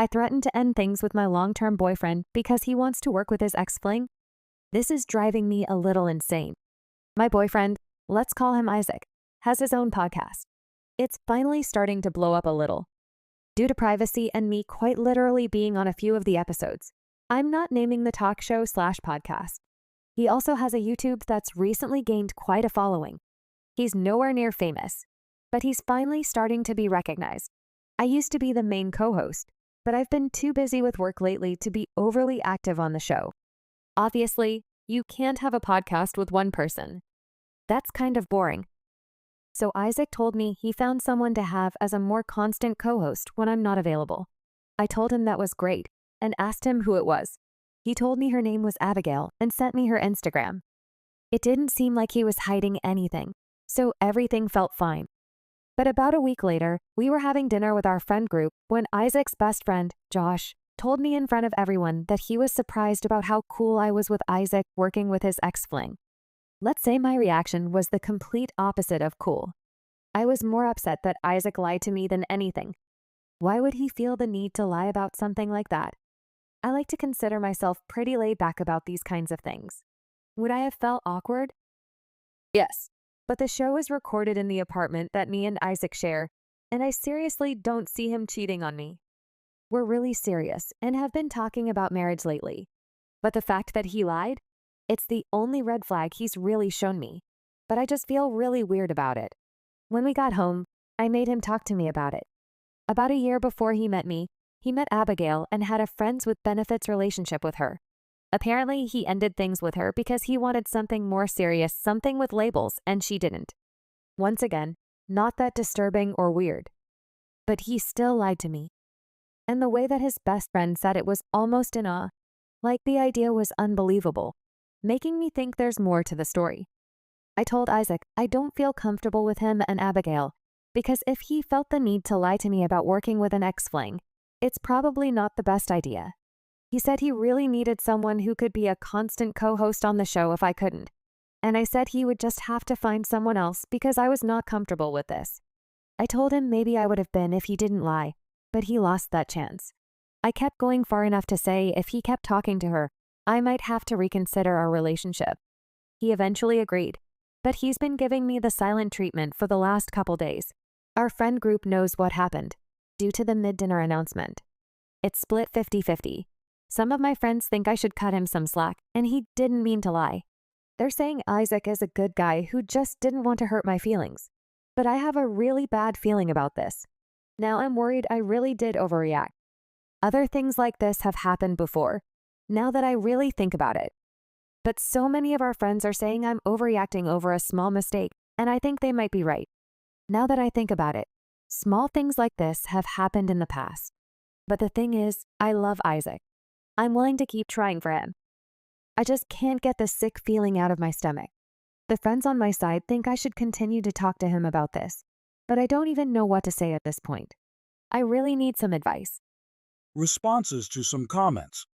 I threatened to end things with my long-term boyfriend because he wants to work with his ex-fling. This is driving me a little insane. My boyfriend, let's call him Isaac, has his own podcast. It's finally starting to blow up a little. Due to privacy and me quite literally being on a few of the episodes, I'm not naming the talk show/podcast. He also has a YouTube that's recently gained quite a following. He's nowhere near famous, but he's finally starting to be recognized. I used to be the main co-host, but I've been too busy with work lately to be overly active on the show. Obviously, you can't have a podcast with one person. That's kind of boring. So Isaac told me he found someone to have as a more constant co-host when I'm not available. I told him that was great and asked him who it was. He told me her name was Abigail and sent me her Instagram. It didn't seem like he was hiding anything, so everything felt fine. But about a week later, we were having dinner with our friend group when Isaac's best friend, Josh, told me in front of everyone that he was surprised about how cool I was with Isaac working with his ex-fling. Let's say my reaction was the complete opposite of cool. I was more upset that Isaac lied to me than anything. Why would he feel the need to lie about something like that? I like to consider myself pretty laid back about these kinds of things. Would I have felt awkward? Yes, but the show is recorded in the apartment that me and Isaac share, and I seriously don't see him cheating on me. We're really serious and have been talking about marriage lately. But the fact that he lied? It's the only red flag he's really shown me, but I just feel really weird about it. When we got home, I made him talk to me about it. About a year before he met me, he met Abigail and had a friends with benefits relationship with her. Apparently, he ended things with her because he wanted something more serious, something with labels, and she didn't. Once again, not that disturbing or weird. But he still lied to me. And the way that his best friend said it was almost in awe, like the idea was unbelievable, making me think there's more to the story. I told Isaac I don't feel comfortable with him and Abigail because if he felt the need to lie to me about working with an ex-fling, it's probably not the best idea. He said he really needed someone who could be a constant co-host on the show if I couldn't, and I said he would just have to find someone else because I was not comfortable with this. I told him maybe I would have been if he didn't lie, but he lost that chance. I kept going far enough to say if he kept talking to her, I might have to reconsider our relationship. He eventually agreed, but he's been giving me the silent treatment for the last couple days. Our friend group knows what happened, due to the mid-dinner announcement. It's split 50-50. Some of my friends think I should cut him some slack, and he didn't mean to lie. They're saying Isaac is a good guy who just didn't want to hurt my feelings. But I have a really bad feeling about this. Now I'm worried I really did overreact. Other things like this have happened before, now that I really think about it. But so many of our friends are saying I'm overreacting over a small mistake, and I think they might be right. Now that I think about it, small things like this have happened in the past. But the thing is, I love Isaac. I'm willing to keep trying for him. I just can't get the sick feeling out of my stomach. The friends on my side think I should continue to talk to him about this, but I don't even know what to say at this point. I really need some advice. Responses to some comments.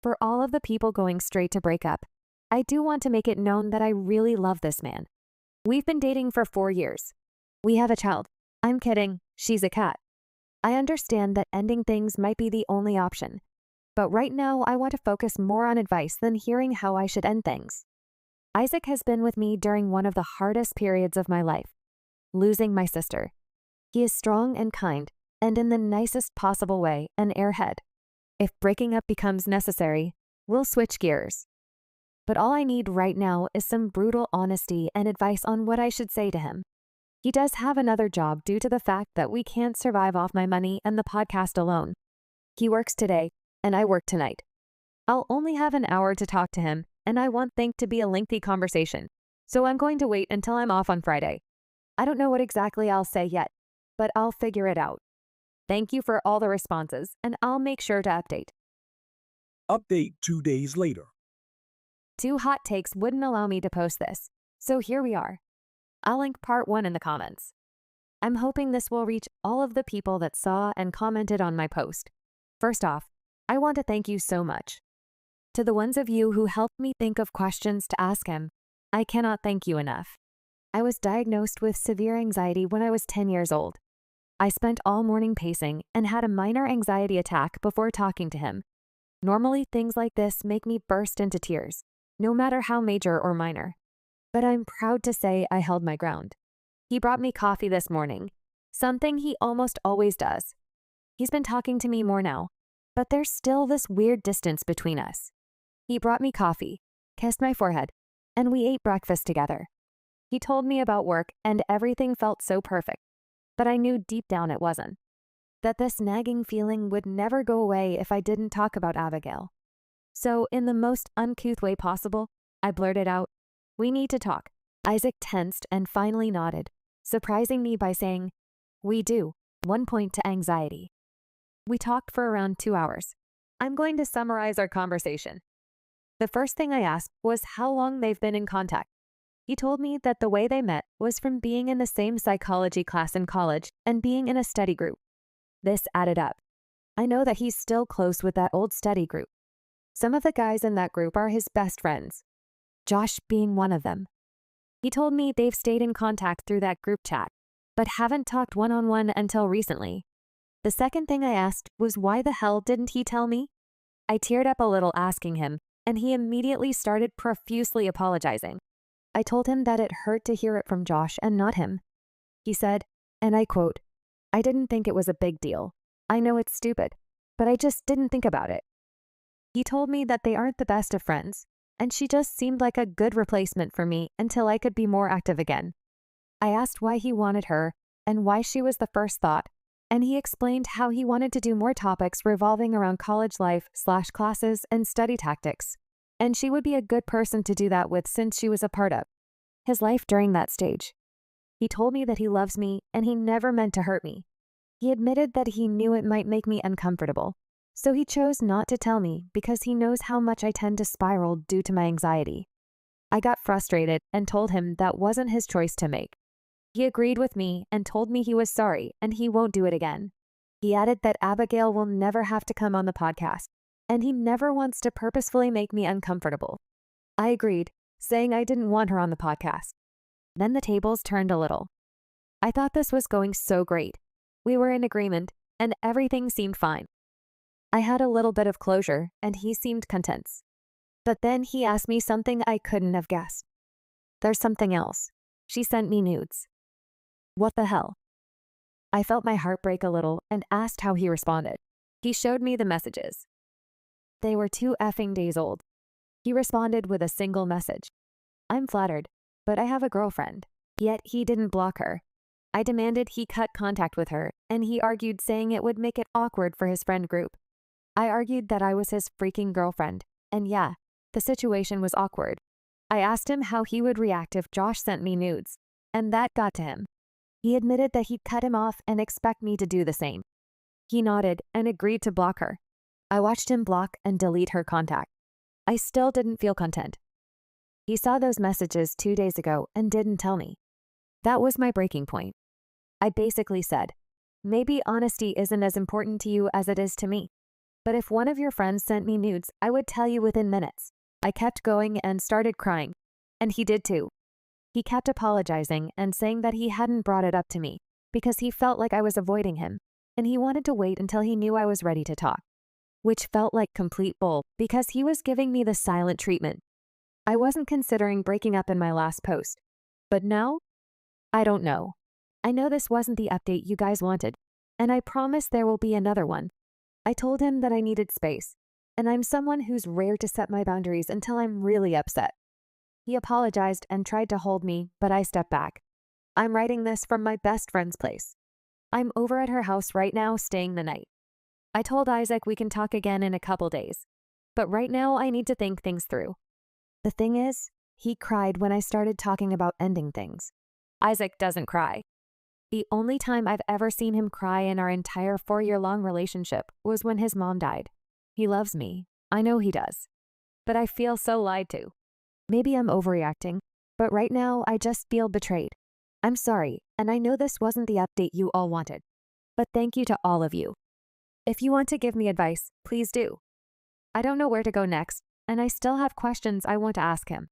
For all of the people going straight to break up, I do want to make it known that I really love this man. We've been dating for 4 years. We have a child. I'm kidding, she's a cat. I understand that ending things might be the only option, but right now I want to focus more on advice than hearing how I should end things. Isaac has been with me during one of the hardest periods of my life, losing my sister. He is strong and kind, and in the nicest possible way, an airhead. If breaking up becomes necessary, we'll switch gears. But all I need right now is some brutal honesty and advice on what I should say to him. He does have another job due to the fact that we can't survive off my money and the podcast alone. He works today, and I work tonight. I'll only have an hour to talk to him, and I want things to be a lengthy conversation, so I'm going to wait until I'm off on Friday. I don't know what exactly I'll say yet, but I'll figure it out. Thank you for all the responses, and I'll make sure to update. Update 2 days later. 2 hot takes wouldn't allow me to post this, so here we are. I'll link part 1 in the comments. I'm hoping this will reach all of the people that saw and commented on my post. First off, I want to thank you so much. To the ones of you who helped me think of questions to ask him, I cannot thank you enough. I was diagnosed with severe anxiety when I was 10 years old. I spent all morning pacing and had a minor anxiety attack before talking to him. Normally, things like this make me burst into tears, no matter how major or minor. But I'm proud to say I held my ground. He brought me coffee this morning, something he almost always does. He's been talking to me more now, but there's still this weird distance between us. He brought me coffee, kissed my forehead, and we ate breakfast together. He told me about work and everything felt so perfect, but I knew deep down it wasn't. That this nagging feeling would never go away if I didn't talk about Abigail. So, in the most uncouth way possible, I blurted out, "We need to talk." Isaac tensed and finally nodded, surprising me by saying, "We do," 1 point to anxiety. We talked for around 2 hours. I'm going to summarize our conversation. The first thing I asked was how long they've been in contact. He told me that the way they met was from being in the same psychology class in college and being in a study group. This added up. I know that he's still close with that old study group. Some of the guys in that group are his best friends, Josh being one of them. He told me they've stayed in contact through that group chat, but haven't talked one-on-one until recently. The second thing I asked was why the hell didn't he tell me? I teared up a little asking him, and he immediately started profusely apologizing. I told him that it hurt to hear it from Josh and not him. He said, and I quote, "I didn't think it was a big deal. I know it's stupid, but I just didn't think about it." He told me that they aren't the best of friends, and she just seemed like a good replacement for me until I could be more active again. I asked why he wanted her and why she was the first thought, and he explained how he wanted to do more topics revolving around college life/classes and study tactics, and she would be a good person to do that with since she was a part of his life during that stage. He told me that he loves me and he never meant to hurt me. He admitted that he knew it might make me uncomfortable, so he chose not to tell me because he knows how much I tend to spiral due to my anxiety. I got frustrated and told him that wasn't his choice to make. He agreed with me and told me he was sorry and he won't do it again. He added that Abigail will never have to come on the podcast, and he never wants to purposefully make me uncomfortable. I agreed, saying I didn't want her on the podcast. Then the tables turned a little. I thought this was going so great. We were in agreement, and everything seemed fine. I had a little bit of closure, and he seemed content. But then he asked me something I couldn't have guessed. There's something else. She sent me nudes. What the hell? I felt my heart break a little and asked how he responded. He showed me the messages. They were 2 effing days old. He responded with a single message. I'm flattered, but I have a girlfriend. Yet he didn't block her. I demanded he cut contact with her, and he argued saying it would make it awkward for his friend group. I argued that I was his freaking girlfriend, and yeah, the situation was awkward. I asked him how he would react if Josh sent me nudes, and that got to him. He admitted that he'd cut him off and expect me to do the same. He nodded and agreed to block her. I watched him block and delete her contact. I still didn't feel content. He saw those messages 2 days ago and didn't tell me. That was my breaking point. I basically said, maybe honesty isn't as important to you as it is to me. But if one of your friends sent me nudes, I would tell you within minutes. I kept going and started crying. And he did too. He kept apologizing and saying that he hadn't brought it up to me because he felt like I was avoiding him, and he wanted to wait until he knew I was ready to talk. Which felt like complete bull because he was giving me the silent treatment. I wasn't considering breaking up in my last post. But now? I don't know. I know this wasn't the update you guys wanted, and I promise there will be another one. I told him that I needed space, and I'm someone who's rare to set my boundaries until I'm really upset. He apologized and tried to hold me, but I stepped back. I'm writing this from my best friend's place. I'm over at her house right now staying the night. I told Isaac we can talk again in a couple days, but right now I need to think things through. The thing is, he cried when I started talking about ending things. Isaac doesn't cry. The only time I've ever seen him cry in our entire 4-year-long relationship was when his mom died. He loves me. I know he does. But I feel so lied to. Maybe I'm overreacting, but right now I just feel betrayed. I'm sorry, and I know this wasn't the update you all wanted. But thank you to all of you. If you want to give me advice, please do. I don't know where to go next, and I still have questions I want to ask him.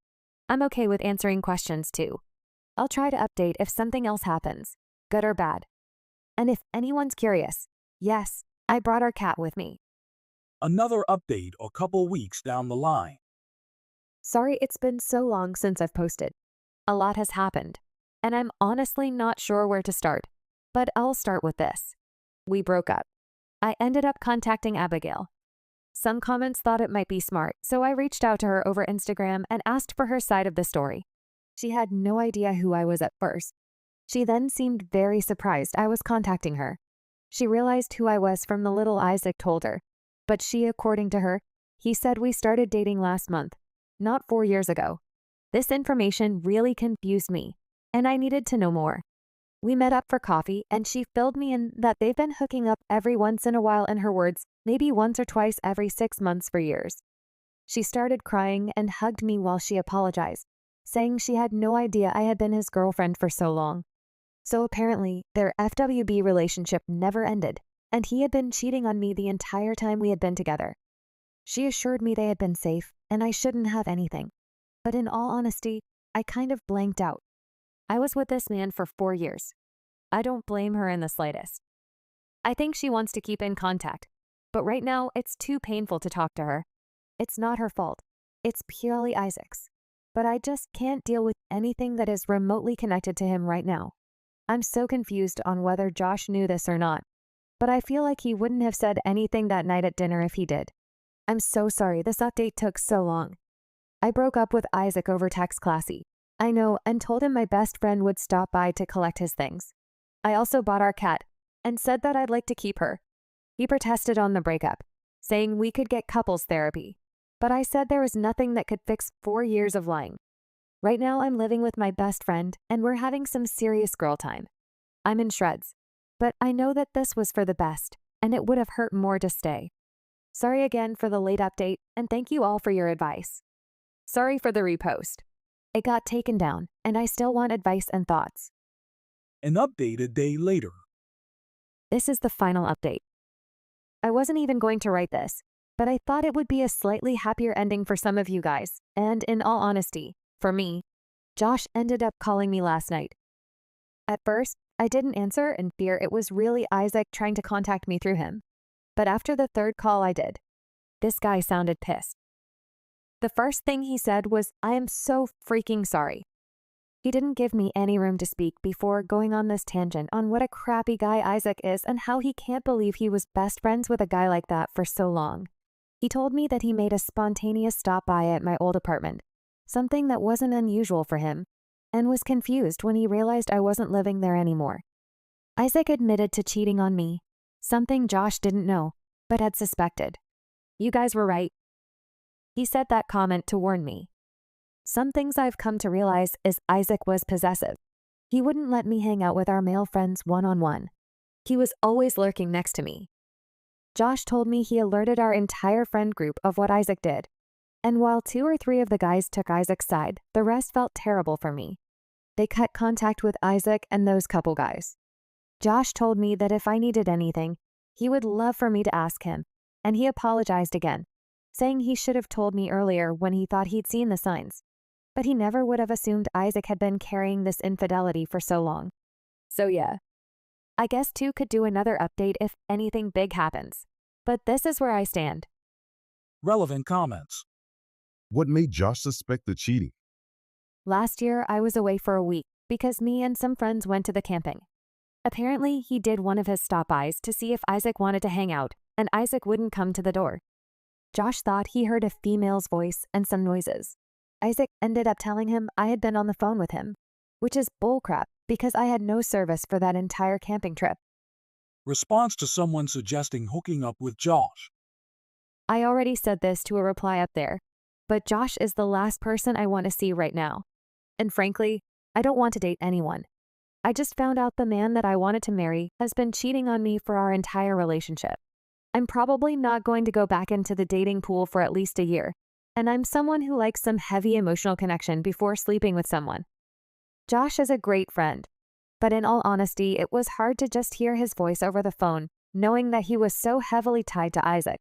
I'm okay with answering questions too. I'll try to update if something else happens, good or bad. And if anyone's curious, yes, I brought our cat with me. Another update a couple weeks down the line. Sorry it's been so long since I've posted. A lot has happened, and I'm honestly not sure where to start. But I'll start with this. We broke up. I ended up contacting Abigail. Some comments thought it might be smart, so I reached out to her over Instagram and asked for her side of the story. She had no idea who I was at first. She then seemed very surprised I was contacting her. She realized who I was from the little Isaac told her, but according to her, he said we started dating last month, not 4 years ago. This information really confused me, and I needed to know more. We met up for coffee, and she filled me in that they've been hooking up every once in a while, in her words, maybe once or twice every 6 months for years. She started crying and hugged me while she apologized, saying she had no idea I had been his girlfriend for so long. So apparently, their FWB relationship never ended, and he had been cheating on me the entire time we had been together. She assured me they had been safe, and I shouldn't have anything. But in all honesty, I kind of blanked out. I was with this man for 4 years. I don't blame her in the slightest. I think she wants to keep in contact, but right now it's too painful to talk to her. It's not her fault. It's purely Isaac's. But I just can't deal with anything that is remotely connected to him right now. I'm so confused on whether Josh knew this or not, but I feel like he wouldn't have said anything that night at dinner if he did. I'm so sorry this update took so long. I broke up with Isaac over text Classy. I know, and told him my best friend would stop by to collect his things. I also bought our cat and said that I'd like to keep her. He protested on the breakup, saying we could get couples therapy, but I said there was nothing that could fix 4 years of lying. Right now I'm living with my best friend and we're having some serious girl time. I'm in shreds, but I know that this was for the best and it would have hurt more to stay. Sorry again for the late update and thank you all for your advice. Sorry for the repost. It got taken down, and I still want advice and thoughts. An update a day later. This is the final update. I wasn't even going to write this, but I thought it would be a slightly happier ending for some of you guys, and in all honesty, for me, Josh ended up calling me last night. At first, I didn't answer in fear it was really Isaac trying to contact me through him. But after the third call I did. This guy sounded pissed. The first thing he said was, "I am so freaking sorry." He didn't give me any room to speak before going on this tangent on what a crappy guy Isaac is and how he can't believe he was best friends with a guy like that for so long. He told me that he made a spontaneous stop by at my old apartment, something that wasn't unusual for him, and was confused when he realized I wasn't living there anymore. Isaac admitted to cheating on me, something Josh didn't know, but had suspected. You guys were right. He said that comment to warn me. Some things I've come to realize is Isaac was possessive. He wouldn't let me hang out with our male friends one-on-one. He was always lurking next to me. Josh told me he alerted our entire friend group of what Isaac did. And while 2 or 3 of the guys took Isaac's side, the rest felt terrible for me. They cut contact with Isaac and those couple guys. Josh told me that if I needed anything, he would love for me to ask him, and he apologized again, saying he should have told me earlier when he thought he'd seen the signs. But he never would have assumed Isaac had been carrying this infidelity for so long. So yeah, I guess 2 could do another update if anything big happens. But this is where I stand. Relevant comments. What made Josh suspect the cheating? Last year, I was away for a week because me and some friends went to the camping. Apparently, he did one of his stop-bys to see if Isaac wanted to hang out, and Isaac wouldn't come to the door. Josh thought he heard a female's voice and some noises. Isaac ended up telling him I had been on the phone with him, which is bullcrap because I had no service for that entire camping trip. Response to someone suggesting hooking up with Josh. I already said this to a reply up there, but Josh is the last person I want to see right now. And frankly, I don't want to date anyone. I just found out the man that I wanted to marry has been cheating on me for our entire relationship. I'm probably not going to go back into the dating pool for at least a year, and I'm someone who likes some heavy emotional connection before sleeping with someone. Josh is a great friend, but in all honesty, it was hard to just hear his voice over the phone, knowing that he was so heavily tied to Isaac.